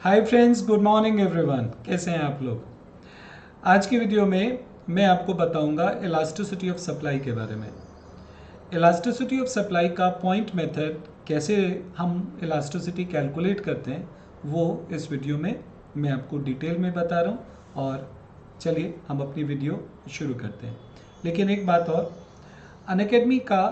Hi friends, good morning everyone. कैसे हैं आप लोग? आज की वीडियो में मैं आपको बताऊंगा इलास्टिसिटी ऑफ सप्लाई के बारे में। इलास्टिसिटी ऑफ सप्लाई का पॉइंट मेथड, कैसे हम इलास्टिसिटी कैलकुलेट करते हैं, वो इस वीडियो में मैं आपको डिटेल में बता रहा हूँ। और चलिए हम अपनी वीडियो शुरू करते हैं। लेकिन एक बात और, अनअकैडमी का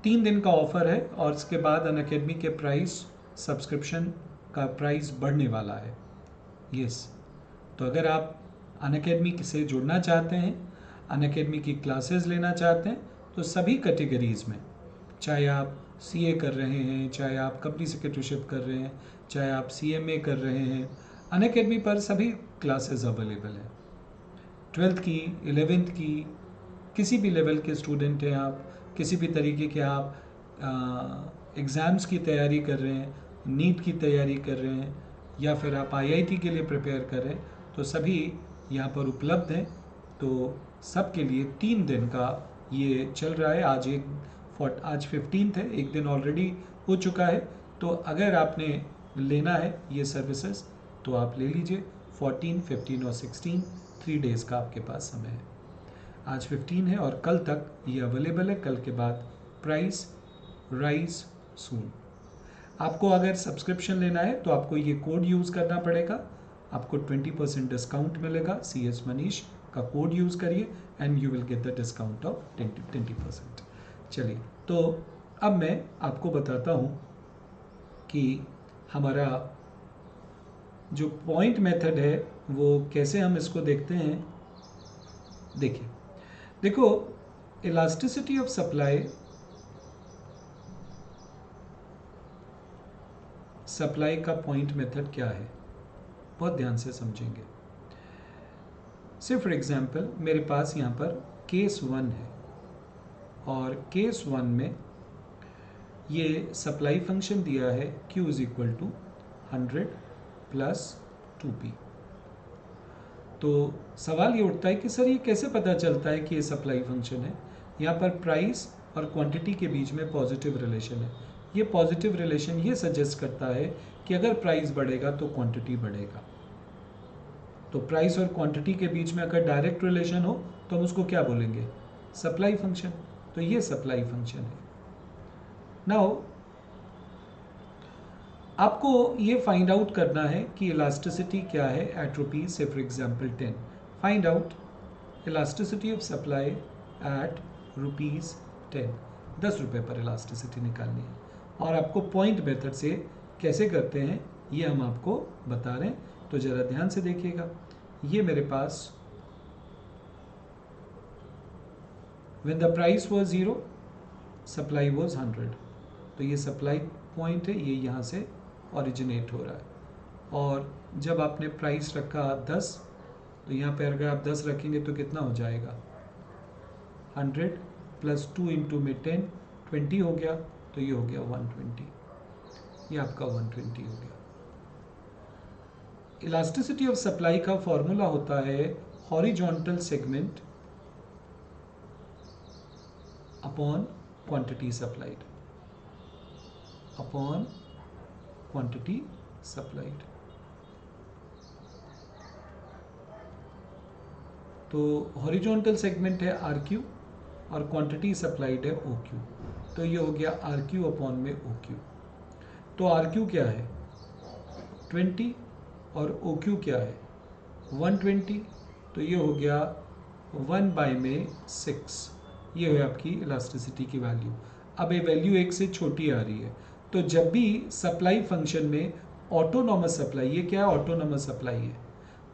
3 दिन का ऑफर है और इसके बाद अनअकैडमी के प्राइस, सब्सक्रिप्शन का प्राइस बढ़ने वाला है। यस, तो अगर आप अनअकैडमी से जुड़ना चाहते हैं, अनअकैडमी की क्लासेस लेना चाहते हैं, तो सभी कैटेगरीज़ में, चाहे आप सीए कर रहे हैं, चाहे आप कंपनी सेक्रेटरीशिप कर रहे हैं, चाहे आप सीएमए कर रहे हैं, अनअकैडमी पर सभी क्लासेस अवेलेबल हैं। 12th की, 11th की, किसी भी लेवल के स्टूडेंट हैं आप, किसी भी तरीके के आप एग्ज़ाम्स की तैयारी कर रहे हैं, नीट की तैयारी कर रहे हैं, या फिर आप आईआईटी के लिए प्रिपेयर कर रहे हैं, तो सभी यहाँ पर उपलब्ध हैं। तो सबके लिए 3 दिन का ये चल रहा है। आज 15th है, एक दिन ऑलरेडी हो चुका है। तो अगर आपने लेना है ये सर्विसेज तो आप ले लीजिए। 14, 15 और 16 3 डेज़ का आपके पास समय है। आज 15 है और कल तक ये अवेलेबल है। कल के बाद प्राइस राइज सून। आपको अगर सब्सक्रिप्शन लेना है तो आपको ये कोड यूज़ करना पड़ेगा। आपको 20% डिस्काउंट मिलेगा। CS मनीष का कोड यूज़ करिए and you will get the discount of 20%। चलिए, तो अब मैं आपको बताता हूँ कि हमारा जो पॉइंट मेथड है वो कैसे हम इसको देखते हैं। देखिए, देखो, इलास्टिसिटी ऑफ सप्लाई का पॉइंट मेथड क्या है, बहुत ध्यान से समझेंगे। से फॉर एग्जांपल मेरे पास यहाँ पर केस 1 है और केस 1 में ये सप्लाई फंक्शन दिया है Q is equal to 100 plus 2P। तो सवाल ये उठता है कि सर ये कैसे पता चलता है कि ये सप्लाई फंक्शन है। यहाँ पर प्राइस और क्वांटिटी के बीच में पॉजिटिव रिलेशन है। ये पॉजिटिव रिलेशन ये सजेस्ट करता है कि अगर प्राइस बढ़ेगा तो क्वांटिटी बढ़ेगा। तो प्राइस और क्वांटिटी के बीच में अगर डायरेक्ट रिलेशन हो तो हम उसको क्या बोलेंगे? Supply function. तो ये सप्लाई फंक्शन है। नाउ आपको ये फाइंड आउट करना है कि इलास्टिसिटी क्या है एट रुपीज, से for example 10। Find out elasticity of supply at rupees 10। 10 रुपये पर इलास्टिसिटी निकालनी है। और आपको पॉइंट मेथड से कैसे करते हैं ये हम आपको बता रहे हैं। तो ज़रा ध्यान से देखिएगा। ये मेरे पास when the price was 0 supply was 100। तो ये सप्लाई पॉइंट है, ये यहाँ से ओरिजिनेट हो रहा है। और जब आपने प्राइस रखा 10, तो यहाँ पे अगर आप 10 रखेंगे तो कितना हो जाएगा? 100 प्लस 2 इंटू में 10, 20 हो गया। तो ये हो गया 120। ये आपका 120 हो गया। इलास्टिसिटी ऑफ सप्लाई का फॉर्मूला होता है horizontal segment upon quantity supplied, upon quantity supplied. तो हॉरिजॉन्टल सेगमेंट है RQ और क्वांटिटी सप्लाइड है OQ। तो ये हो गया RQ अपॉन में OQ। तो RQ क्या है? 20 और OQ क्या है? 120। तो ये हो गया 1/6। ये है आपकी इलास्टिसिटी की वैल्यू। अब ये वैल्यू 1 से छोटी आ रही है। तो जब भी सप्लाई फंक्शन में ऑटोनॉमस सप्लाई, ये क्या है? ऑटोनॉमस सप्लाई है।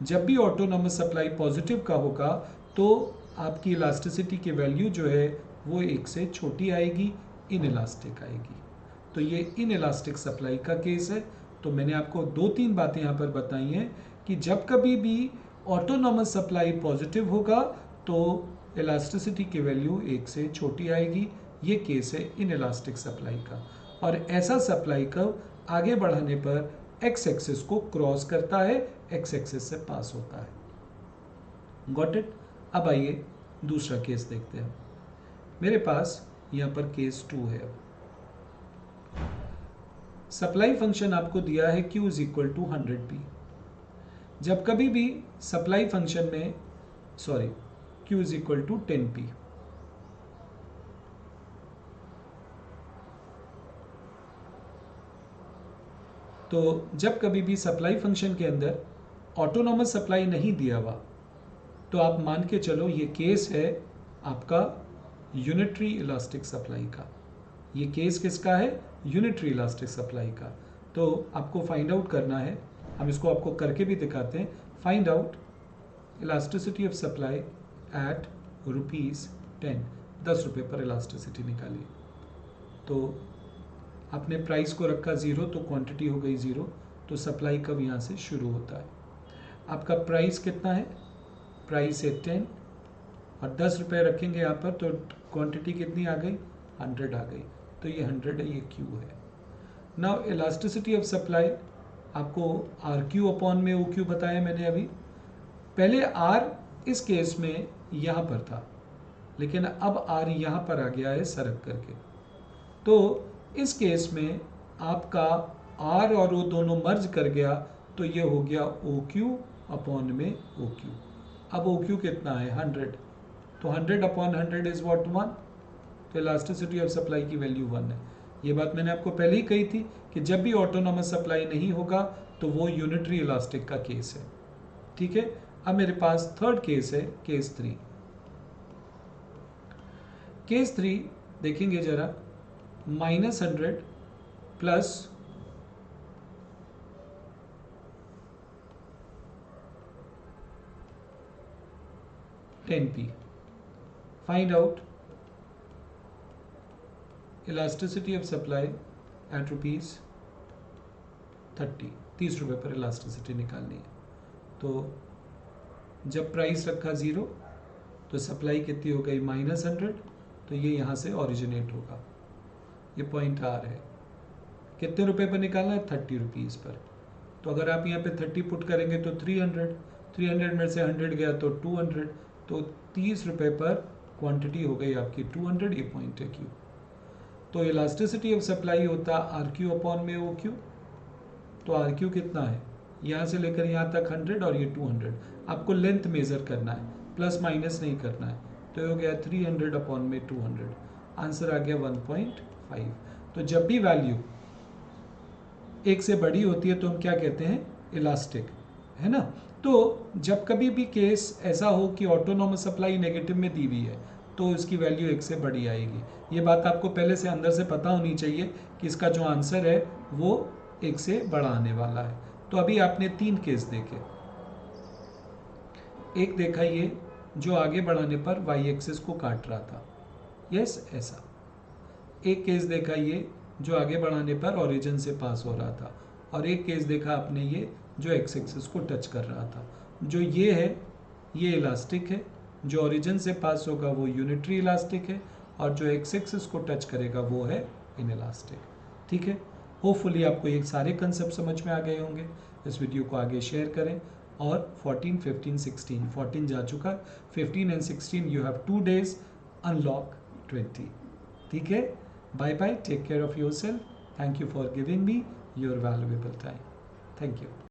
जब भी ऑटोनॉमस सप्लाई पॉजिटिव का होगा तो आपकी इलास्टिसिटी की वैल्यू जो है वो 1 से छोटी आएगी, इनइलास्टिक आएगी। तो ये इनइलास्टिक सप्लाई का केस है। तो मैंने आपको 2-3 बातें यहाँ पर बताई हैं कि जब कभी भी ऑटोनॉमस सप्लाई पॉजिटिव होगा तो इलास्टिसिटी की वैल्यू 1 से छोटी आएगी। ये केस है इनइलास्टिक सप्लाई का। और ऐसा सप्लाई कर्व आगे बढ़ाने पर एक्स एक्सिस को क्रॉस करता है, एक्स एक्सिस से पास होता है। Got it? अब आइए दूसरा केस देखते हैं। मेरे पास यहाँ पर केस 2 है। सप्लाई फंक्शन आपको दिया है Q is equal to 100p। जब कभी भी सप्लाई फंक्शन में Q is equal to 10p, तो जब कभी भी सप्लाई फंक्शन के अंदर ऑटोनॉमस सप्लाई नहीं दिया हुआ तो आप मान के चलो ये केस है आपका यूनिटरी इलास्टिक सप्लाई का। ये केस किसका है? यूनिटरी इलास्टिक सप्लाई का। तो आपको फाइंड आउट करना है, हम इसको आपको करके भी दिखाते हैं। Find out elasticity of supply at ₹10, 10 रुपये पर इलास्टिसिटी निकालिए। तो आपने प्राइस को रखा 0 तो क्वांटिटी हो गई 0, तो सप्लाई कब यहाँ से शुरू होता है? आपका प्राइस कितना है? प्राइस है 10 और 10 रुपये रखेंगे यहाँ पर तो क्वांटिटी कितनी आ गई? 100 आ गई। तो ये 100 है, ये Q है। नाउ इलास्टिसिटी ऑफ सप्लाई आपको RQ अपॉन में OQ बताया मैंने अभी। पहले R इस केस में यहाँ पर था, लेकिन अब R यहाँ पर आ गया है सरक करके। तो इस केस में आपका R और O दोनों मर्ज कर गया तो ये हो गया OQ अपॉन में OQ। अब OQ कितना है? 100। तो 100 अपॉन 100 इज व्हाट? 1। तो इलास्टिसिटी ऑफ सप्लाई की वैल्यू 1 है। ये बात मैंने आपको पहले ही कही थी कि जब भी ऑटोनॉमस सप्लाई नहीं होगा तो वो यूनिटरी इलास्टिक का केस है। ठीक है, अब मेरे पास थर्ड केस है, केस 3। केस 3 देखेंगे जरा, -100 plus $10p। Find out elasticity of supply at ₹30, 30 रुपये पर इलास्टिसिटी निकालनी है। तो जब प्राइस रखा 0 तो सप्लाई कितनी हो गई? -100। तो ये यहाँ से ओरिजिनेट होगा, ये पॉइंट R है। कितने रुपए पर निकालना है? 30 रुपीज़ पर। तो अगर आप यहाँ पे 30 पुट करेंगे तो 300 में से 100 गया तो 200, तो 30 रुपये पर क्वांटिटी हो गई आपकी 200। ये पॉइंट है Q। तो इलास्टिसिटी ऑफ सप्लाई होता RQ अपॉन में OQ। तो RQ कितना है? यहाँ से लेकर यहाँ तक 100 और ये 200। आपको लेंथ मेजर करना है, प्लस माइनस नहीं करना है। तो ये हो गया 300 अपॉन में 200। आंसर आ गया 1.5। तो जब भी वैल्यू 1 से बड़ी होती है तो हम क्या कहते हैं? इलास्टिक, है ना। तो जब कभी भी केस ऐसा हो कि ऑटोनॉमस सप्लाई नेगेटिव में दी हुई है तो इसकी वैल्यू 1 से बड़ी आएगी। ये बात आपको पहले से अंदर से पता होनी चाहिए कि इसका जो आंसर है वो 1 से बड़ा आने वाला है। तो अभी आपने 3 केस देखे। एक देखा ये जो आगे बढ़ाने पर y एक्सिस को काट रहा था, यस ऐसा। एक केस देखा ये जो आगे बढ़ाने पर ओरिजिन से पास हो रहा था, और एक केस देखा आपने ये जो एक्स एक्सिस को टच कर रहा था। जो ये है ये इलास्टिक है, जो ओरिजिन से पास होगा वो यूनिटरी इलास्टिक है, और जो एक्स एक्सिस को टच करेगा वो है इनइलास्टिक। ठीक है, होपफुली आपको ये सारे कंसेप्ट समझ में आ गए होंगे। इस वीडियो को आगे शेयर करें। और 14, 15, 16, 14 जा चुका, 15 and 16 you have 2 days, unlock 20। ठीक है, bye bye, take care of yourself. Thank you for giving me your valuable time. Thank you.